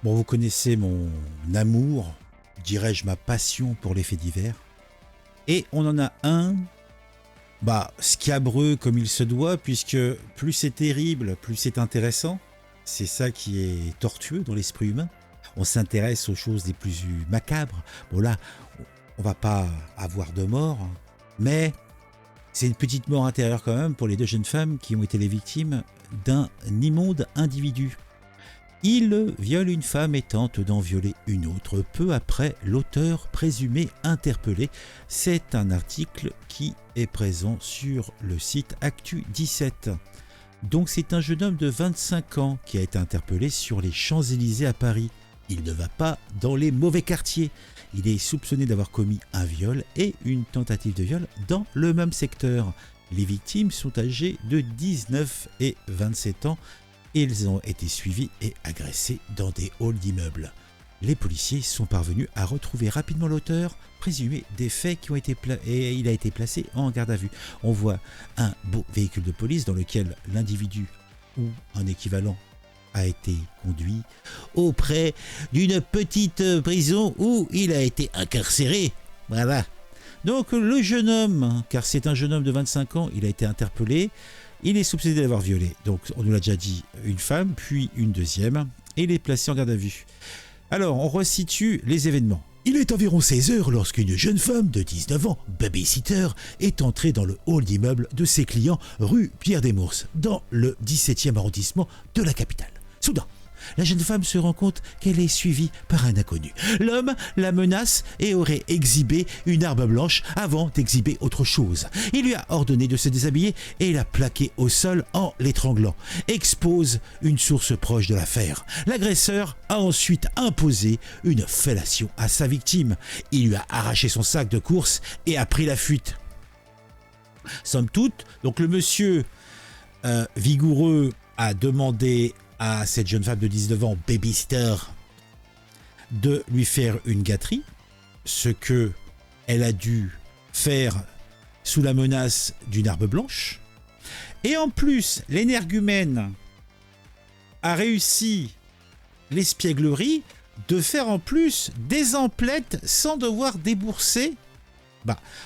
Bon, vous connaissez mon amour, dirais-je ma passion pour les faits divers. Et on en a un, scabreux comme il se doit, puisque plus c'est terrible, plus c'est intéressant. C'est ça qui est tortueux dans l'esprit humain. On s'intéresse aux choses les plus macabres. Bon là, on va pas avoir de mort, mais c'est une petite mort intérieure quand même pour les deux jeunes femmes qui ont été les victimes d'un immonde individu. Il viole une femme et tente d'en violer une autre. Peu après, l'auteur présumé interpellé. C'est un article qui est présent sur le site Actu 17. Donc c'est un jeune homme de 25 ans qui a été interpellé sur les Champs-Élysées à Paris. Il ne va pas dans les mauvais quartiers. Il est soupçonné d'avoir commis un viol et une tentative de viol dans le même secteur. Les victimes sont âgées de 19 et 27 ans. Ils ont été suivis et agressés dans des halls d'immeubles. Les policiers sont parvenus à retrouver rapidement l'auteur présumé des faits qui ont été et il a été placé en garde à vue. On voit un beau véhicule de police dans lequel l'individu ou un équivalent a été conduit auprès d'une petite prison où il a été incarcéré. Voilà. Donc le jeune homme, car c'est un jeune homme de 25 ans, il a été interpellé. Il est soupçonné d'avoir violé, donc on nous l'a déjà dit, une femme, puis une deuxième, et il est placé en garde à vue. Alors, on resitue les événements. Il est environ 16 heures lorsqu'une jeune femme de 19 ans, babysitter, est entrée dans le hall d'immeuble de ses clients rue Pierre-Desmours, dans le 17e arrondissement de la capitale. Soudain, la jeune femme se rend compte qu'elle est suivie par un inconnu. L'homme la menace et aurait exhibé une arme blanche avant d'exhiber autre chose. Il lui a ordonné de se déshabiller et l'a plaqué au sol en l'étranglant. Expose une source proche de l'affaire. L'agresseur a ensuite imposé une fellation à sa victime. Il lui a arraché son sac de course et a pris la fuite. Somme toute, donc le monsieur vigoureux a demandé à cette jeune femme de 19 ans, babysitter, de lui faire une gâterie, ce que elle a dû faire sous la menace d'une arme blanche. Et en plus, l'énergumène a réussi l'espièglerie de faire en plus des emplettes sans devoir débourser.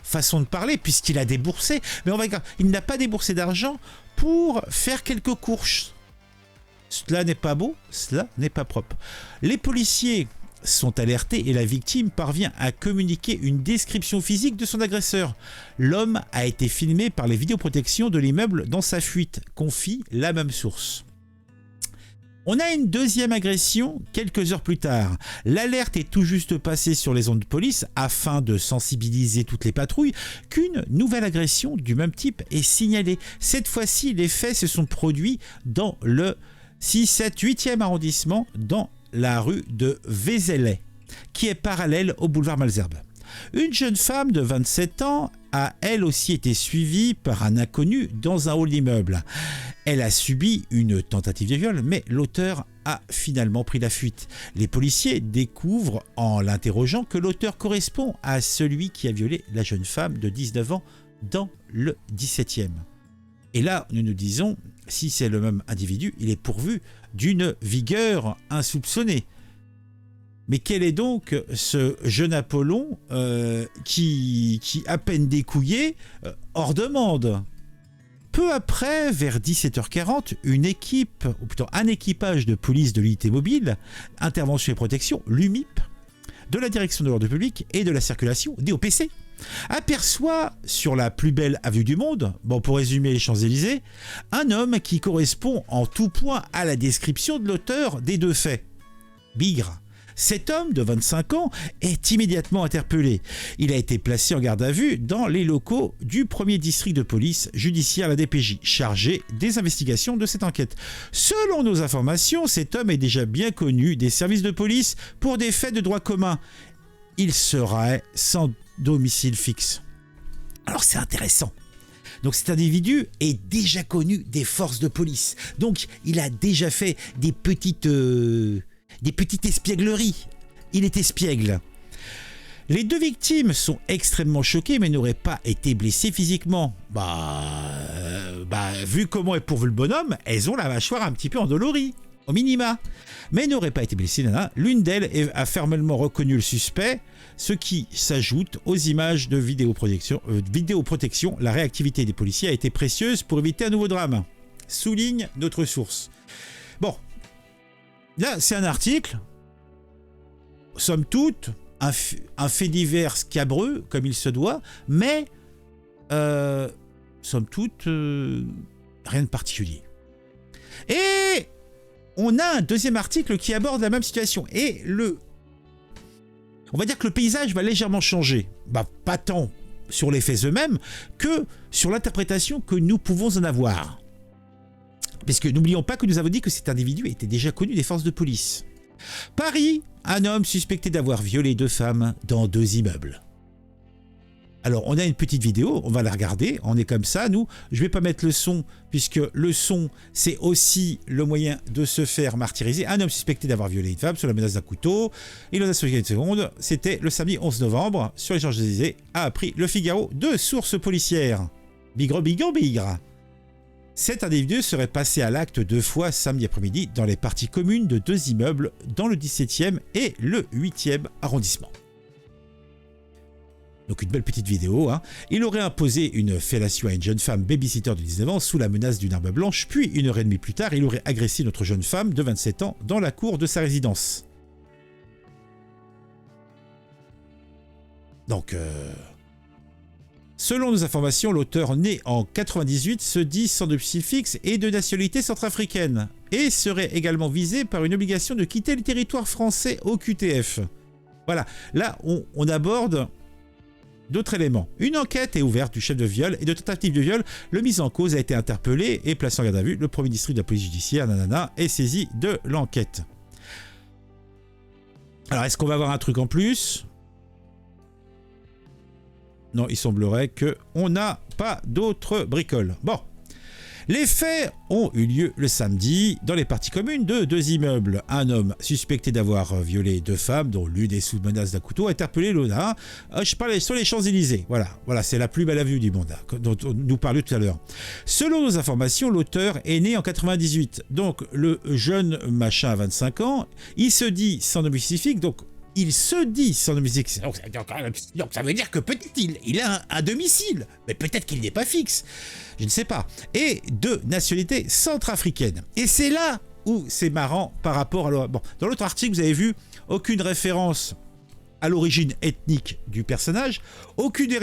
Façon de parler, puisqu'il a déboursé, mais il n'a pas déboursé d'argent pour faire quelques courses. Cela n'est pas beau, cela n'est pas propre. Les policiers sont alertés et la victime parvient à communiquer une description physique de son agresseur. L'homme a été filmé par les vidéoprotections de l'immeuble dans sa fuite, confie la même source. On a une deuxième agression quelques heures plus tard. L'alerte est tout juste passée sur les ondes de police afin de sensibiliser toutes les patrouilles qu'une nouvelle agression du même type est signalée. Cette fois-ci, les faits se sont produits dans le 6, 7, 8e arrondissement dans la rue de Vézelay, qui est parallèle au boulevard Malesherbes. Une jeune femme de 27 ans a elle aussi été suivie par un inconnu dans un hall d'immeuble. Elle a subi une tentative de viol, mais l'auteur a finalement pris la fuite. Les policiers découvrent en l'interrogeant que l'auteur correspond à celui qui a violé la jeune femme de 19 ans dans le 17e. Et là, nous nous disons, si c'est le même individu, il est pourvu d'une vigueur insoupçonnée. Mais quel est donc ce jeune Apollon qui à peine découillé, hors demande? Peu après, vers 17h40, une équipe, ou plutôt un équipage de police de l'unité mobile, intervention et protection, l'UMIP, de la direction de l'ordre public et de la circulation, DOPC, aperçoit sur la plus belle avenue du monde, pour résumer les Champs-Élysées, un homme qui correspond en tout point à la description de l'auteur des deux faits. Bigre. Cet homme de 25 ans est immédiatement interpellé. Il a été placé en garde à vue dans les locaux du 1er district de police judiciaire, la DPJ, chargé des investigations de cette enquête. Selon nos informations, cet homme est déjà bien connu des services de police pour des faits de droit commun. Il serait sans domicile fixe. Alors c'est intéressant. Donc cet individu est déjà connu des forces de police. Donc il a déjà fait des petites espiègleries. Il est espiègle. Les deux victimes sont extrêmement choquées mais n'auraient pas été blessées physiquement. Vu comment est pourvu le bonhomme, elles ont la mâchoire un petit peu endolorie. au minima, mais n'aurait pas été blessée. L'une d'elles a fermement reconnu le suspect, ce qui s'ajoute aux images de vidéoprotection. La réactivité des policiers a été précieuse pour éviter un nouveau drame, souligne notre source. Bon, là c'est un article, somme toute, un fait divers scabreux, comme il se doit, mais somme toute, rien de particulier. Et on a un deuxième article qui aborde la même situation. Et on va dire que le paysage va légèrement changer. Pas tant sur les faits eux-mêmes que sur l'interprétation que nous pouvons en avoir. Puisque n'oublions pas que nous avons dit que cet individu était déjà connu des forces de police. Paris, un homme suspecté d'avoir violé 2 femmes dans 2 immeubles. Alors, on a une petite vidéo, on va la regarder, on est comme ça, nous. Je ne vais pas mettre le son, puisque le son, c'est aussi le moyen de se faire martyriser. Un homme suspecté d'avoir violé une femme sous la menace d'un couteau. Il en a sauvé une seconde. C'était le samedi 11 novembre, sur les Champs-Élysées, a appris Le Figaro de sources policières. Bigre. Cet individu serait passé à l'acte 2 fois samedi après-midi dans les parties communes de 2 immeubles dans le 17e et le 8e arrondissement. Donc une belle petite vidéo. Il aurait imposé une fellation à une jeune femme babysitter de 19 ans sous la menace d'une arme blanche, puis 1h30 plus tard, il aurait agressé notre jeune femme de 27 ans dans la cour de sa résidence. Donc, selon nos informations, l'auteur né en 98 se dit sans domicile fixe et de nationalité centrafricaine et serait également visé par une obligation de quitter le territoire français au QTF. Voilà, là on aborde d'autres éléments. Une enquête est ouverte du chef de viol et de tentative de viol. Le mis en cause a été interpellé et placé en garde à vue. Le premier district de la police judiciaire, est saisi de l'enquête. Alors, est-ce qu'on va avoir un truc en plus ? Non, il semblerait qu'on n'a pas d'autres bricoles. Bon. Les faits ont eu lieu le samedi dans les parties communes de 2 immeubles. Un homme suspecté d'avoir violé 2 femmes, dont l'une est sous menace d'un couteau, a interpellé l'ONA. Je parlais sur les Champs-Élysées. Voilà, c'est la plus belle avenue du monde, dont on nous parlait tout à l'heure. Selon nos informations, l'auteur est né en 98. Donc, le jeune machin a 25 ans. Il se dit sans domicile fixe, donc il se dit sans domicile fixe. Donc ça veut dire que peut-être il a un domicile, mais peut-être qu'il n'est pas fixe. Je ne sais pas. Et de nationalité centrafricaine. Et c'est là où c'est marrant par rapport à... Bon, dans l'autre article, vous avez vu aucune référence à l'origine ethnique du personnage, aucune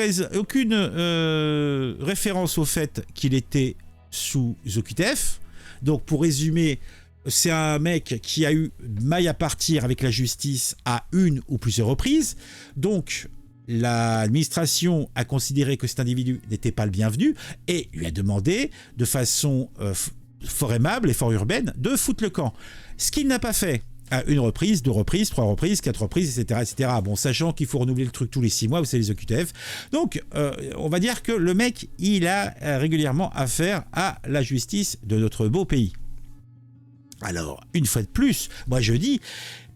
référence au fait qu'il était sous OQTF. Donc pour résumer, c'est un mec qui a eu maille à partir avec la justice à une ou plusieurs reprises. Donc l'administration a considéré que cet individu n'était pas le bienvenu et lui a demandé de façon fort aimable et fort urbaine de foutre le camp. Ce qu'il n'a pas fait à 1 reprise, 2 reprises, 3 reprises, 4 reprises, etc. Bon, sachant qu'il faut renouveler le truc tous les 6 mois, vous savez les OQTF. Donc, on va dire que le mec, il a régulièrement affaire à la justice de notre beau pays. Alors, une fois de plus, moi je dis,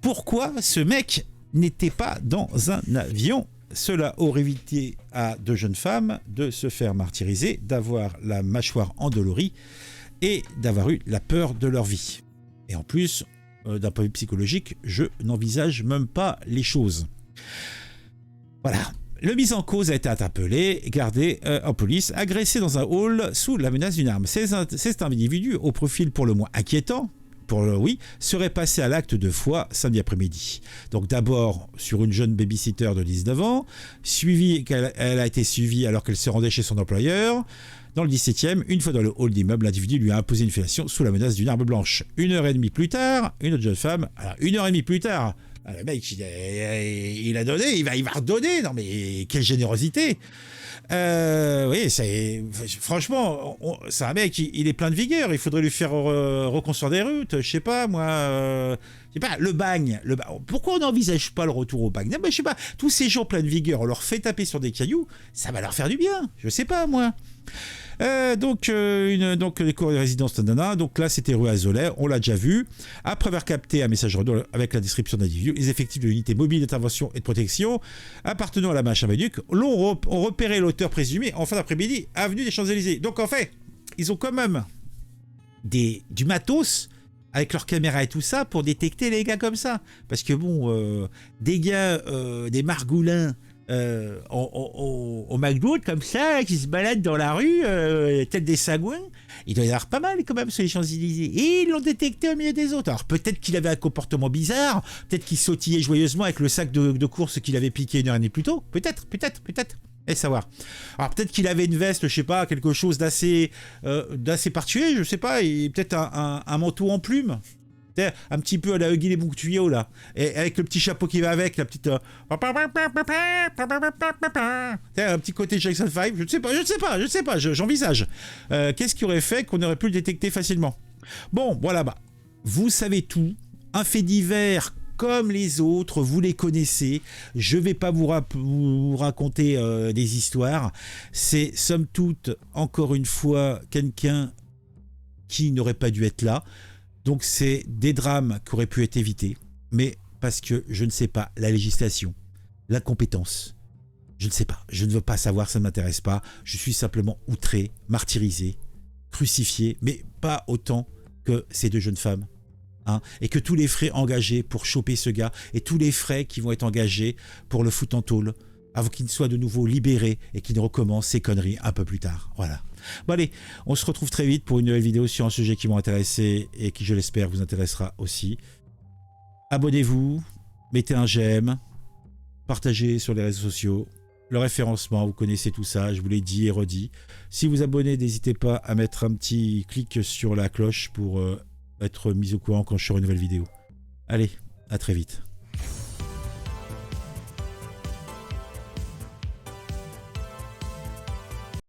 pourquoi ce mec n'était pas dans un avion ? Cela aurait évité à 2 jeunes femmes de se faire martyriser, d'avoir la mâchoire endolorie et d'avoir eu la peur de leur vie. Et en plus, d'un point de vue psychologique, je n'envisage même pas les choses. Voilà. Le mis en cause a été interpellé, gardé en police, agressé dans un hall sous la menace d'une arme. Cet individu, au profil pour le moins inquiétant, serait passé à l'acte 2 fois samedi après-midi. Donc d'abord sur une jeune babysitter de 19 ans, elle a été suivie alors qu'elle se rendait chez son employeur. Dans le 17e, une fois dans le hall d'immeuble, l'individu lui a imposé une fellation sous la menace d'une arme blanche. 1h30 plus tard, une autre jeune femme... Alors 1h30 plus tard, le mec, il a donné, il va redonner. Non mais quelle générosité. Oui, franchement, c'est un mec, il est plein de vigueur. Il faudrait lui faire reconstruire des routes. Je sais pas, moi. Je sais pas, le bagne. Pourquoi on n'envisage pas le retour au bagne? Non, mais je sais pas. Tous ces gens pleins de vigueur, on leur fait taper sur des cailloux, ça va leur faire du bien. Je sais pas, moi. Donc les cours de résidence, donc là c'était rue Azoulay, on l'a déjà vu. Après avoir capté un message avec la description d'individu, les effectifs de l'unité mobile d'intervention et de protection appartenant à la Machin-Méduc ont repéré l'auteur présumé en fin d'après-midi, avenue des Champs-Élysées. Donc en fait, ils ont quand même du matos avec leur caméra et tout ça pour détecter les gars comme ça. Parce que bon, des gars, des margoulins au McDo comme ça, qui se baladent dans la rue, tête des sagouins, il doit y en avoir pas mal quand même sur les Champs-Élysées. Et ils l'ont détecté au milieu des autres. Alors peut-être qu'il avait un comportement bizarre, peut-être qu'il sautillait joyeusement avec le sac de course qu'il avait piqué une heure et demie plus tôt. Peut-être. Et savoir. Alors peut-être qu'il avait une veste, je sais pas, quelque chose d'assez particulier, je sais pas, et peut-être un manteau en plume. Un petit peu à la Huggy les boucs tuyaux là, et avec le petit chapeau qui va avec, la petite un petit côté Jackson 5, je ne sais pas, j'envisage. Qu'est-ce qui aurait fait qu'on aurait pu le détecter facilement? Bon, voilà, bah, vous savez tout, un fait divers comme les autres, vous les connaissez, je vais pas vous raconter des histoires, c'est somme toute, encore une fois, quelqu'un qui n'aurait pas dû être là. Donc c'est des drames qui auraient pu être évités, mais parce que je ne sais pas, la législation, l'incompétence, je ne sais pas, je ne veux pas savoir, ça ne m'intéresse pas, je suis simplement outré, martyrisé, crucifié, mais pas autant que ces deux jeunes femmes. Hein, et que tous les frais engagés pour choper ce gars, et tous les frais qui vont être engagés pour le foutre en tôle, avant qu'il ne soit de nouveau libéré et qu'il ne recommence ses conneries un peu plus tard. Voilà. Bon allez, on se retrouve très vite pour une nouvelle vidéo sur un sujet qui m'a intéressé et qui, je l'espère, vous intéressera aussi. Abonnez-vous, mettez un j'aime, partagez sur les réseaux sociaux. Le référencement, vous connaissez tout ça, je vous l'ai dit et redit. Si vous abonnez, n'hésitez pas à mettre un petit clic sur la cloche pour être mis au courant quand je ferai une nouvelle vidéo. Allez, à très vite.